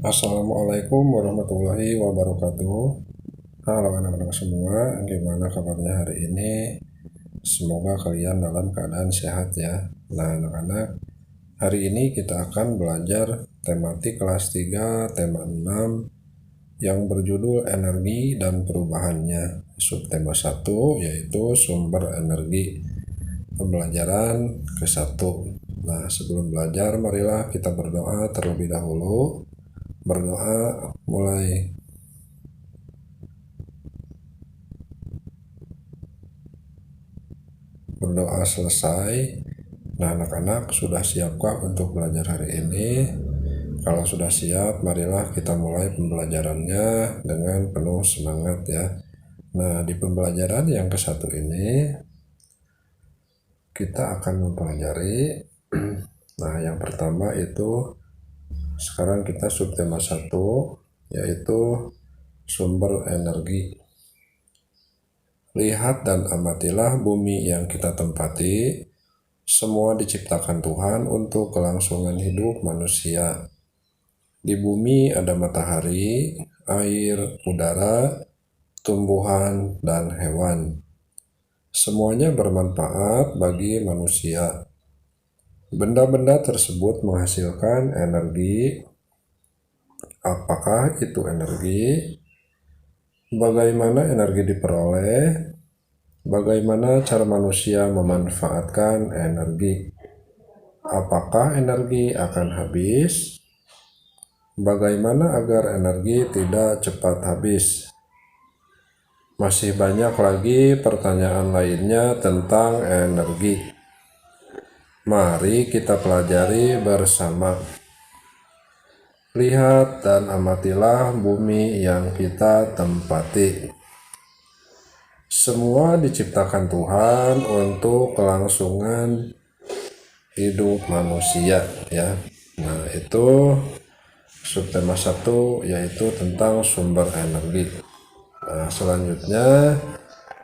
Assalamualaikum warahmatullahi wabarakatuh. Halo anak-anak semua, gimana kabarnya hari ini? Semoga kalian dalam keadaan sehat ya. Nah anak-anak, hari ini kita akan belajar tematik kelas 3, tema 6 yang berjudul energi dan perubahannya. Subtema 1 yaitu sumber energi. Pembelajaran ke-1. Nah sebelum belajar marilah kita berdoa terlebih dahulu. Berdoa mulai. Berdoa selesai. Nah anak-anak sudah siapkah untuk belajar hari ini? Kalau sudah siap, marilah kita mulai pembelajarannya dengan penuh semangat ya. Nah di pembelajaran yang ke-1 ini kita akan mempelajari nah yang pertama itu sekarang kita subtema 1 yaitu sumber energi. Lihat dan amatilah bumi yang kita tempati. Semua diciptakan Tuhan untuk kelangsungan hidup manusia. Di bumi ada matahari, air, udara, tumbuhan, dan hewan. Semuanya bermanfaat bagi manusia. Benda-benda tersebut menghasilkan energi. Apakah itu energi? Bagaimana energi diperoleh? Bagaimana cara manusia memanfaatkan energi? Apakah energi akan habis? Bagaimana agar energi tidak cepat habis? Masih banyak lagi pertanyaan lainnya tentang energi. Mari kita pelajari bersama. Lihat dan amatilah bumi yang kita tempati. Semua diciptakan Tuhan untuk kelangsungan hidup manusia ya. Nah itu subtema 1 yaitu tentang sumber energi. Nah selanjutnya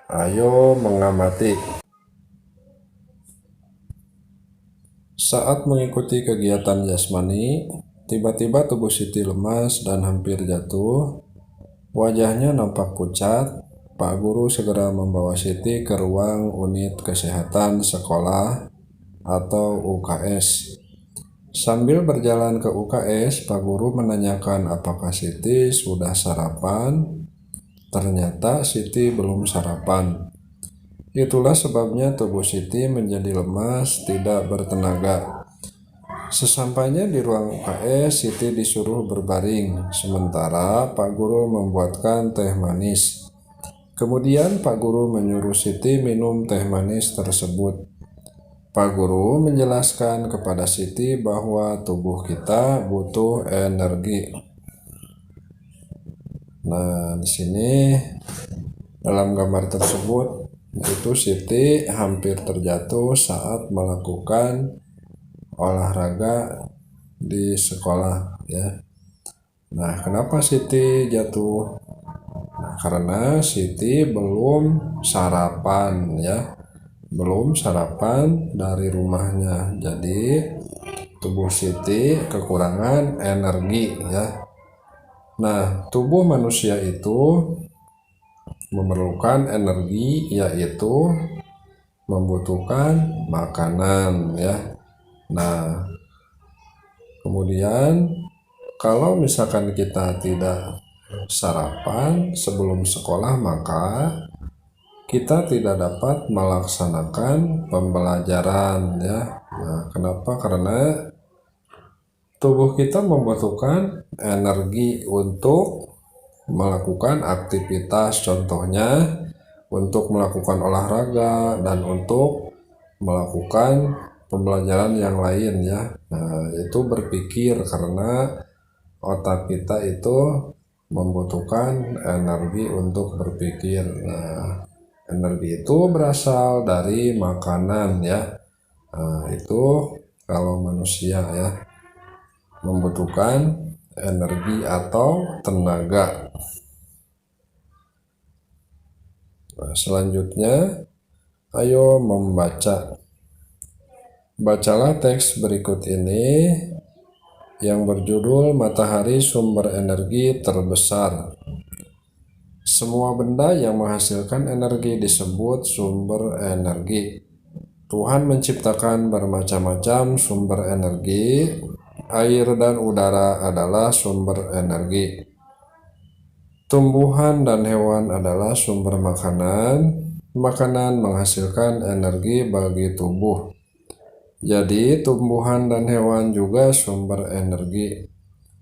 ayo mengamati. Saat mengikuti kegiatan jasmani, tiba-tiba tubuh Siti lemas dan hampir jatuh. Wajahnya nampak pucat. Pak Guru segera membawa Siti ke ruang unit kesehatan sekolah atau UKS. Sambil berjalan ke UKS, Pak Guru menanyakan apakah Siti sudah sarapan. Ternyata Siti belum sarapan. Itulah sebabnya tubuh Siti menjadi lemas, tidak bertenaga. Sesampainya di ruang UKS, Siti disuruh berbaring, sementara Pak Guru membuatkan teh manis. Kemudian Pak Guru menyuruh Siti minum teh manis tersebut. Pak Guru menjelaskan kepada Siti bahwa tubuh kita butuh energi. Nah, di sini dalam gambar tersebut itu Siti hampir terjatuh saat melakukan olahraga di sekolah ya. Nah, kenapa Siti jatuh? Nah, karena Siti belum sarapan ya. Belum sarapan dari rumahnya. Jadi tubuh Siti kekurangan energi ya. Nah, tubuh manusia itu memerlukan energi yaitu membutuhkan makanan ya. Nah, kemudian kalau misalkan kita tidak sarapan sebelum sekolah maka kita tidak dapat melaksanakan pembelajaran ya. Nah, kenapa? Karena tubuh kita membutuhkan energi untuk melakukan aktivitas, contohnya untuk melakukan olahraga dan untuk melakukan pembelajaran yang lain ya. Nah, itu berpikir karena otak kita itu membutuhkan energi untuk berpikir. Nah, energi itu berasal dari makanan ya. Nah, itu kalau manusia ya membutuhkan energi atau tenaga. Nah, selanjutnya ayo membaca. Bacalah teks berikut ini. yang berjudul Matahari Sumber Energi Terbesar. Semua benda yang menghasilkan energi disebut sumber energi. Tuhan menciptakan bermacam-macam sumber energi. Air dan udara adalah sumber energi. Tumbuhan dan hewan adalah sumber makanan. Makanan menghasilkan energi bagi tubuh. Jadi, tumbuhan dan hewan juga sumber energi.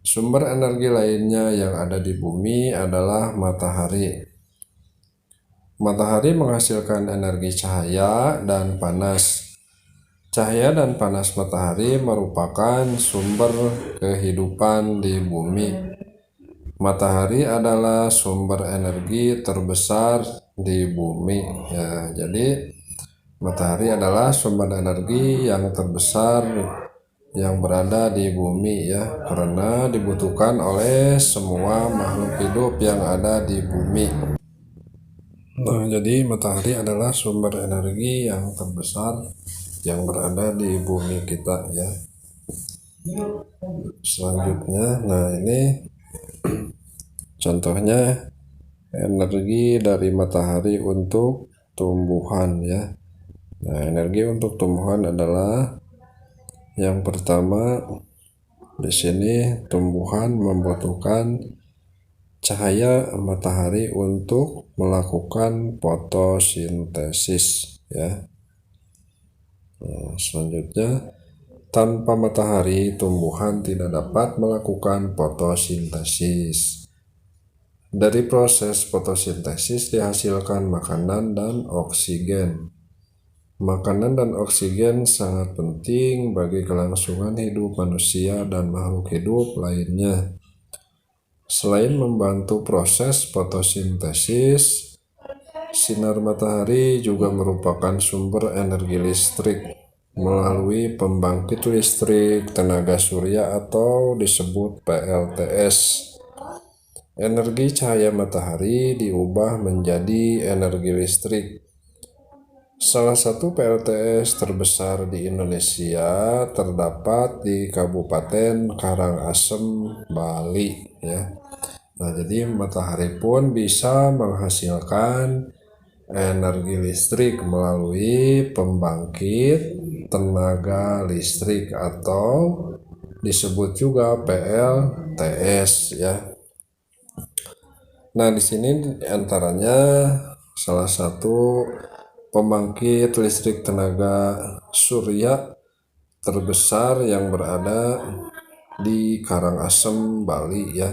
Sumber energi lainnya yang ada di bumi adalah matahari. Matahari menghasilkan energi cahaya dan panas. Cahaya dan panas matahari merupakan sumber kehidupan di bumi. Matahari adalah sumber energi terbesar di bumi. Ya, jadi matahari adalah sumber energi yang terbesar yang berada di bumi ya, karena dibutuhkan oleh semua makhluk hidup yang ada di bumi. Nah, jadi matahari adalah sumber energi yang terbesar yang berada di bumi kita ya. Selanjutnya, nah ini contohnya energi dari matahari untuk tumbuhan ya. Nah, energi untuk tumbuhan adalah yang pertama di sini tumbuhan membutuhkan cahaya matahari untuk melakukan fotosintesis ya. Nah, selanjutnya tanpa matahari tumbuhan tidak dapat melakukan fotosintesis. Dari proses fotosintesis dihasilkan makanan dan oksigen. Makanan dan oksigen sangat penting bagi kelangsungan hidup manusia dan makhluk hidup lainnya. Selain membantu proses fotosintesis, sinar matahari juga merupakan sumber energi listrik melalui pembangkit listrik tenaga surya atau disebut PLTS. Energi cahaya matahari diubah menjadi energi listrik. Salah satu PLTS terbesar di Indonesia terdapat di Kabupaten Karangasem, Bali ya. Nah, jadi matahari pun bisa menghasilkan energi listrik melalui pembangkit tenaga listrik atau disebut juga PLTS ya. Nah, di sini antaranya salah satu pembangkit listrik tenaga surya terbesar yang berada di Karangasem, Bali ya.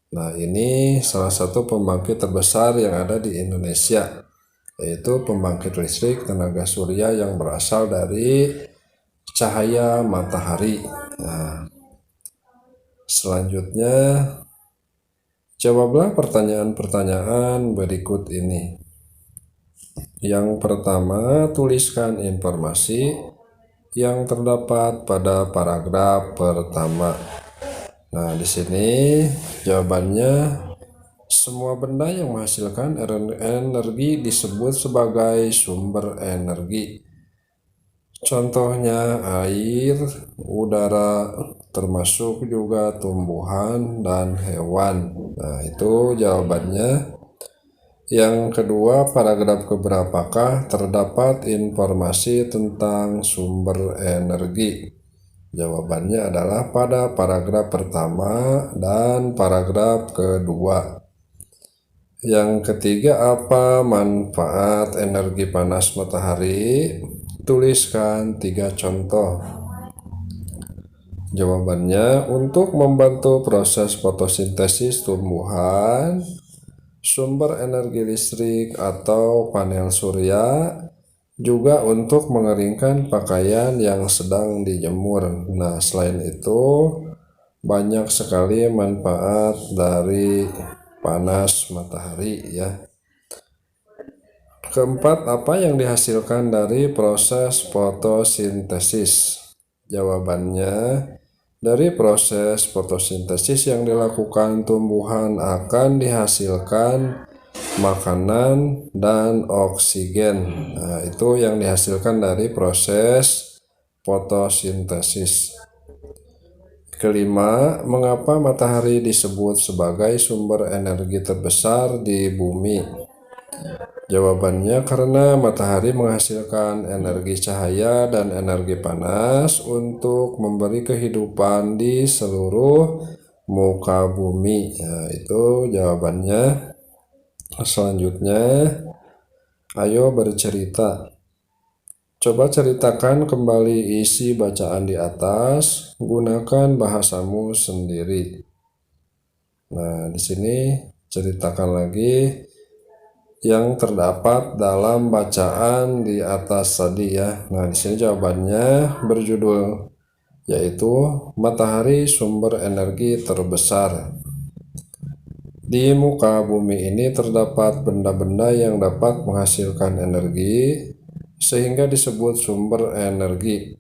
Nah, ini salah satu pembangkit terbesar yang ada di Indonesia, yaitu pembangkit listrik tenaga surya yang berasal dari cahaya matahari. Nah, selanjutnya jawablah pertanyaan-pertanyaan berikut ini. Yang pertama, tuliskan informasi yang terdapat pada paragraf pertama. Nah, di sini jawabannya semua benda yang menghasilkan energi disebut sebagai sumber energi. Contohnya air, udara, termasuk juga tumbuhan dan hewan. Nah, itu jawabannya. Yang kedua, paragraf keberapakah terdapat informasi tentang sumber energi? Jawabannya adalah pada paragraf pertama dan paragraf kedua. Yang ketiga, apa manfaat energi panas matahari? Tuliskan 3 contoh. Jawabannya, untuk membantu proses fotosintesis tumbuhan, sumber energi listrik atau panel surya, juga untuk mengeringkan pakaian yang sedang dijemur. Nah, selain itu banyak sekali manfaat dari panas matahari ya. Keempat, apa yang dihasilkan dari proses fotosintesis? Jawabannya, dari proses fotosintesis yang dilakukan tumbuhan akan dihasilkan makanan dan oksigen. Nah, itu yang dihasilkan dari proses fotosintesis. Kelima, mengapa matahari disebut sebagai sumber energi terbesar di bumi? Jawabannya karena matahari menghasilkan energi cahaya dan energi panas untuk memberi kehidupan di seluruh muka bumi. Nah, itu jawabannya. Selanjutnya, ayo bercerita. Coba ceritakan kembali isi bacaan di atas, gunakan bahasamu sendiri. Nah, di sini ceritakan lagi yang terdapat dalam bacaan di atas tadi ya. Nah, di sini jawabannya berjudul yaitu matahari sumber energi terbesar. Di muka bumi ini terdapat benda-benda yang dapat menghasilkan energi sehingga disebut sumber energi.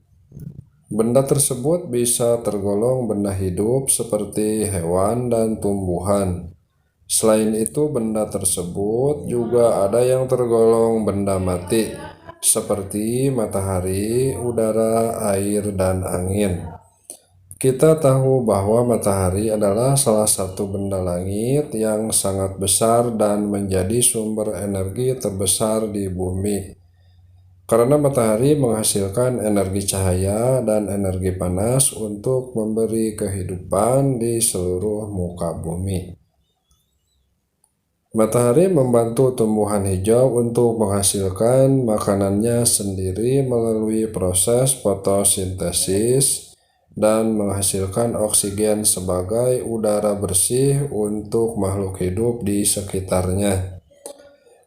Benda tersebut bisa tergolong benda hidup seperti hewan dan tumbuhan. Selain itu, benda tersebut juga ada yang tergolong benda mati, seperti matahari, udara, air, dan angin. Kita tahu bahwa matahari adalah salah satu benda langit yang sangat besar dan menjadi sumber energi terbesar di bumi. Karena matahari menghasilkan energi cahaya dan energi panas untuk memberi kehidupan di seluruh muka bumi. Matahari membantu tumbuhan hijau untuk menghasilkan makanannya sendiri melalui proses fotosintesis dan menghasilkan oksigen sebagai udara bersih untuk makhluk hidup di sekitarnya.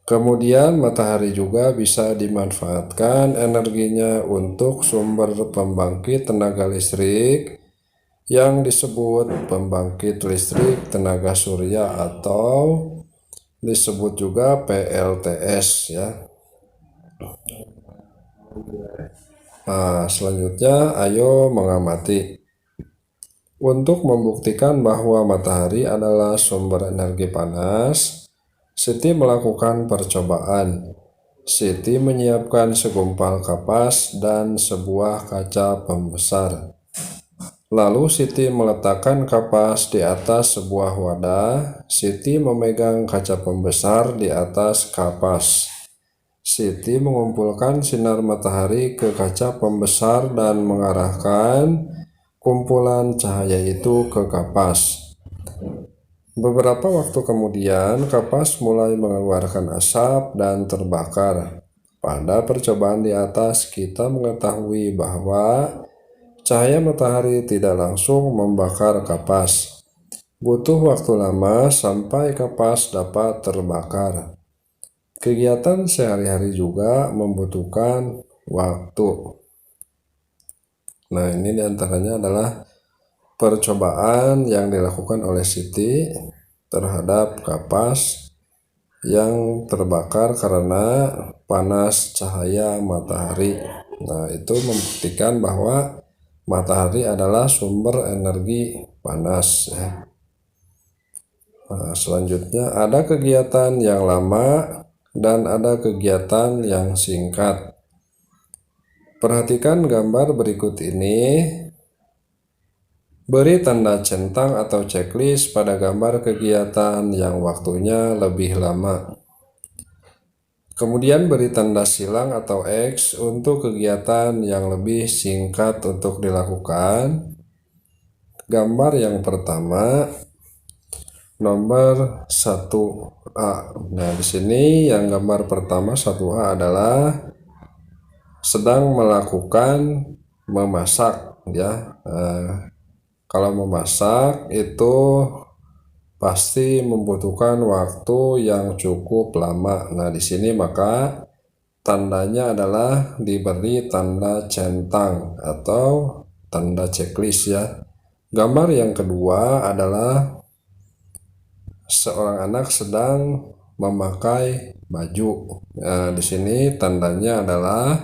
Kemudian matahari juga bisa dimanfaatkan energinya untuk sumber pembangkit tenaga listrik yang disebut pembangkit listrik tenaga surya atau disebut juga PLTS ya. Nah, selanjutnya ayo mengamati. Untuk membuktikan bahwa matahari adalah sumber energi panas, Siti melakukan percobaan. Siti menyiapkan segumpal kapas dan sebuah kaca pembesar. Lalu Siti meletakkan kapas di atas sebuah wadah. Siti memegang kaca pembesar di atas kapas. Siti mengumpulkan sinar matahari ke kaca pembesar dan mengarahkan kumpulan cahaya itu ke kapas. Beberapa waktu kemudian, kapas mulai mengeluarkan asap dan terbakar. Pada percobaan di atas, kita mengetahui bahwa cahaya matahari tidak langsung membakar kapas. Butuh waktu lama sampai kapas dapat terbakar. Kegiatan sehari-hari juga membutuhkan waktu. Nah, ini diantaranya adalah percobaan yang dilakukan oleh Siti terhadap kapas yang terbakar karena panas cahaya matahari. Nah, itu membuktikan bahwa matahari adalah sumber energi panas ya. Nah, selanjutnya ada kegiatan yang lama dan ada kegiatan yang singkat. Perhatikan gambar berikut ini. Beri tanda centang atau checklist pada gambar kegiatan yang waktunya lebih lama. Kemudian beri tanda silang atau X untuk kegiatan yang lebih singkat untuk dilakukan. Gambar yang pertama nomor 1A. Nah, di sini yang gambar pertama 1A adalah sedang melakukan memasak ya. Kalau memasak itu pasti membutuhkan waktu yang cukup lama. Nah, di sini maka tandanya adalah diberi tanda centang atau tanda checklist ya. Gambar yang kedua adalah seorang anak sedang memakai baju. Nah, di sini tandanya adalah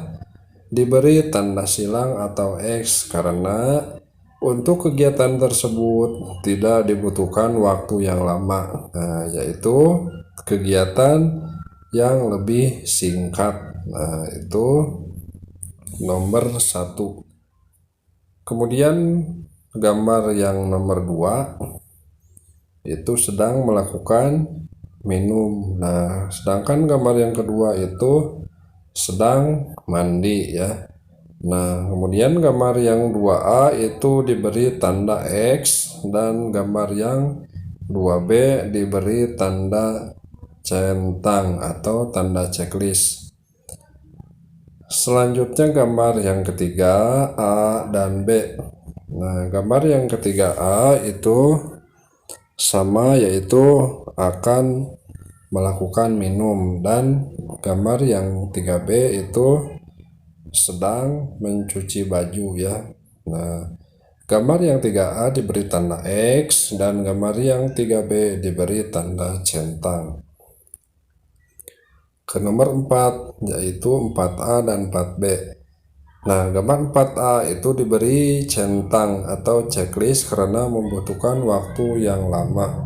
diberi tanda silang atau X karena untuk kegiatan tersebut tidak dibutuhkan waktu yang lama, yaitu kegiatan yang lebih singkat. Nah, itu nomor 1. Kemudian gambar yang nomor 2 itu sedang melakukan minum. Nah, sedangkan gambar yang kedua itu sedang mandi ya. Nah, kemudian gambar yang 2A itu diberi tanda X dan gambar yang 2B diberi tanda centang atau tanda checklist. Selanjutnya gambar yang ketiga A dan B. Nah, gambar yang ketiga A itu sama, yaitu akan melakukan minum, dan gambar yang 3B itu sedang mencuci baju ya. Nah, gambar yang 3A diberi tanda X dan gambar yang 3B diberi tanda centang. Ke nomor 4, yaitu 4A dan 4B. Nah, gambar 4A itu diberi centang atau checklist karena membutuhkan waktu yang lama.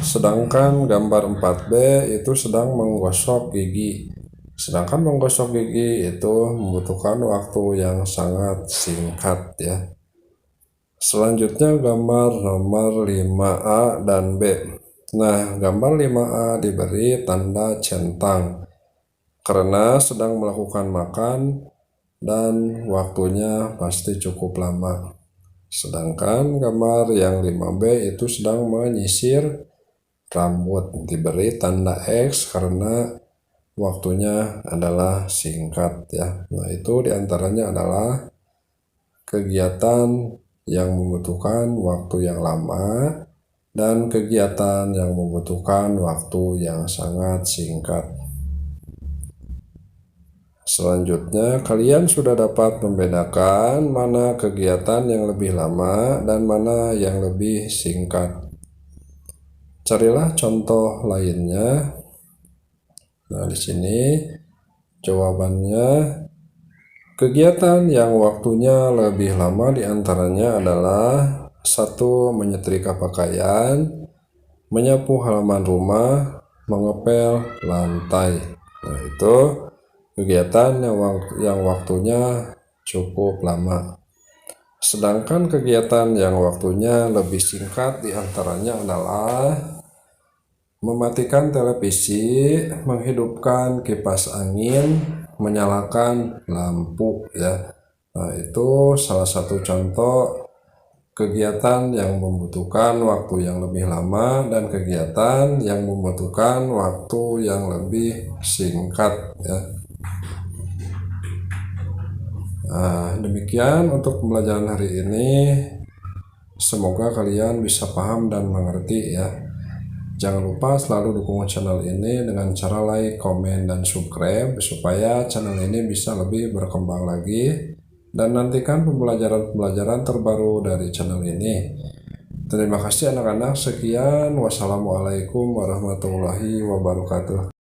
Sedangkan gambar 4B itu sedang menggosok gigi. Sedangkan menggosok gigi itu membutuhkan waktu yang sangat singkat ya. Selanjutnya gambar nomor 5A dan B. Nah, gambar 5A diberi tanda centang karena sedang melakukan makan dan waktunya pasti cukup lama. Sedangkan gambar yang 5B itu sedang menyisir rambut, diberi tanda X karena waktunya adalah singkat ya. Nah, itu diantaranya adalah kegiatan yang membutuhkan waktu yang lama dan kegiatan yang membutuhkan waktu yang sangat singkat. Selanjutnya, kalian sudah dapat membedakan mana kegiatan yang lebih lama dan mana yang lebih singkat. Carilah contoh lainnya. Nah, di sini jawabannya, kegiatan yang waktunya lebih lama diantaranya adalah 1. Menyetrika pakaian, menyapu halaman rumah, mengepel lantai. Nah, itu kegiatan yang waktunya cukup lama. Sedangkan kegiatan yang waktunya lebih singkat diantaranya adalah mematikan televisi, menghidupkan kipas angin, menyalakan lampu ya. Nah, itu salah satu contoh kegiatan yang membutuhkan waktu yang lebih lama dan kegiatan yang membutuhkan waktu yang lebih singkat ya. Nah, demikian untuk pembelajaran hari ini. Semoga kalian bisa paham dan mengerti ya. Jangan lupa selalu dukung channel ini dengan cara like, komen, dan subscribe supaya channel ini bisa lebih berkembang lagi, dan nantikan pembelajaran-pembelajaran terbaru dari channel ini. Terima kasih anak-anak. Sekian, wassalamualaikum warahmatullahi wabarakatuh.